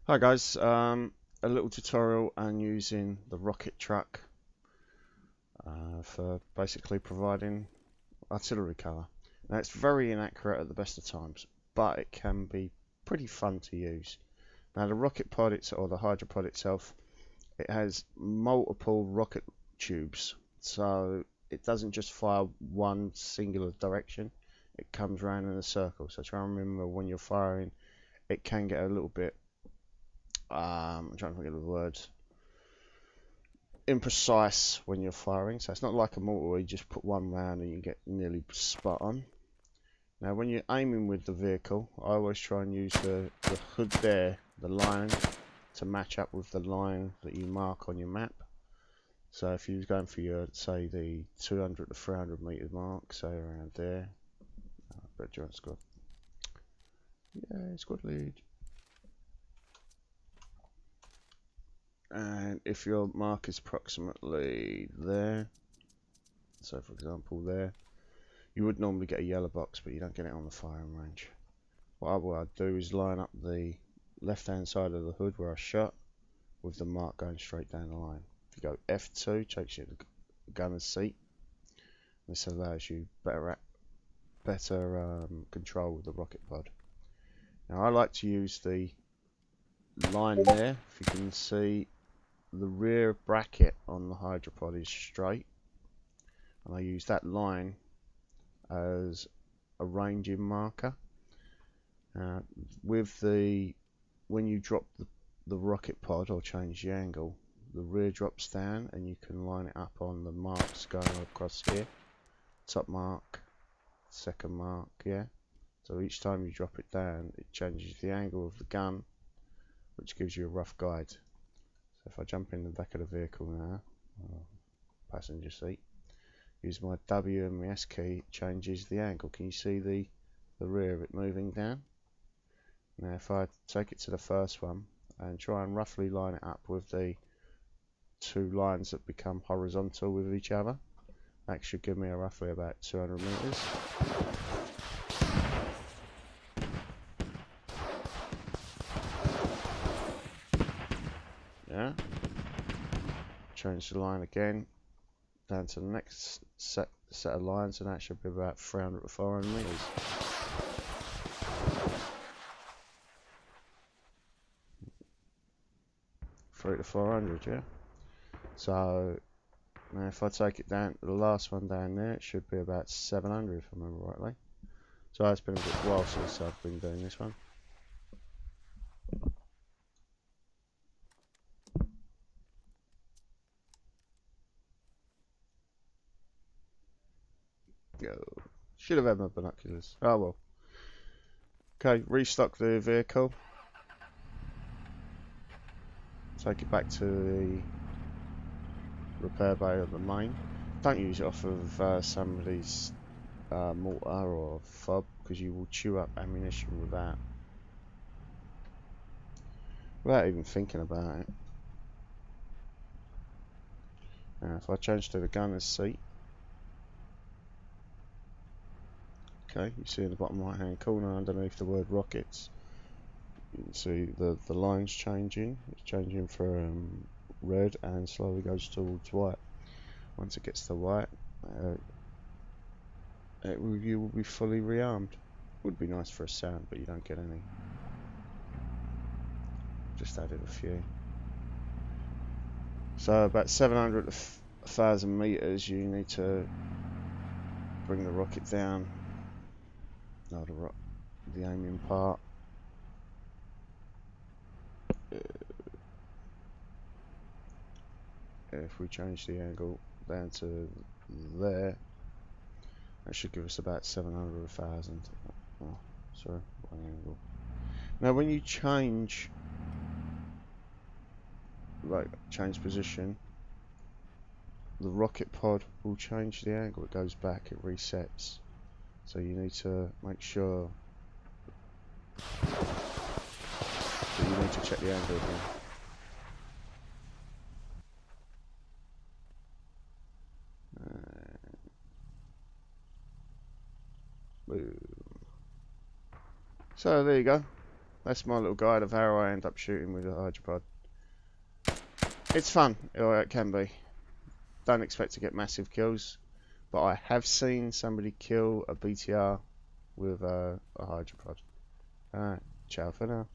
Hi guys, a little tutorial on using the rocket truck for basically providing artillery cover. Now it's very inaccurate at the best of times, but it can be pretty fun to use. Now the rocket pod or the hydra pod itself, it has multiple rocket tubes, so it doesn't just fire one singular direction, it comes around in a circle. So try and remember when you're firing, it can get a little bit, I'm trying to think of the words, imprecise when you're firing. So it's not like a mortar where you just put one round and you get nearly spot on. Now when you're aiming with the vehicle, I always try and use the hood there, the line, to match up with the line that you mark on your map. So if you're going for your, say, the 200 to 300 meter mark, say around there, but joint squad, yeah, squad lead. And if your mark is approximately there, so for example there, you would normally get a yellow box, but you don't get it on the firing range. What I'd do is line up the left hand side of the hood where I shot with the mark going straight down the line. If you go F2, takes you to the gunner's seat. This allows you better control with the rocket pod. Now I like to use the line there. If you can see, the rear bracket on the hydra pod is straight, and I use that line as a ranging marker. When you drop the rocket pod or change the angle, the rear drops down and you can line it up on the marks going across here. Top mark, second mark, yeah. So each time you drop it down, it changes the angle of the gun, which gives you a rough guide. So if I jump in the back of the vehicle now, passenger seat, use my W and my S key, it changes the angle. Can you see the rear of it moving down? Now if I take it to the first one and try and roughly line it up with the two lines that become horizontal with each other, that should give me a roughly about 200 meters. Yeah. Change the line again down to the next set of lines, and that should be about 300 to 400 meters. Three to 400, yeah. So now if I take it down to the last one down there, it should be about 700 if I remember rightly. So it's been a bit while since I've been doing this one. Go. Should have had my binoculars. Oh well. Okay, restock the vehicle. Take it back to the repair bay at the main. Don't use it off of somebody's mortar or fob, because you will chew up ammunition without even thinking about it. Now if I change to the gunner's seat, okay, you see in the bottom right hand corner underneath the word rockets, you can see the lines changing. It's changing from red and slowly goes towards white. Once it gets to white, you will be fully rearmed. Would be nice for a sound, but you don't get any. Just added a few. So about 700 to 1,000 meters, you need to bring the rocket down. No, the aiming part. If we change the angle down to there, that should give us about 700 or 1,000. Oh, sorry, wrong angle. Now when you change position, the rocket pod will change the angle. It goes back, it resets. So you need to make sure that you need to check the angle again. Boom. So there you go. That's my little guide of how I end up shooting with a HyraPod. It's fun, or it can be. Don't expect to get massive kills, but I have seen somebody kill a BTR with a HyraPod. Alright, ciao for now.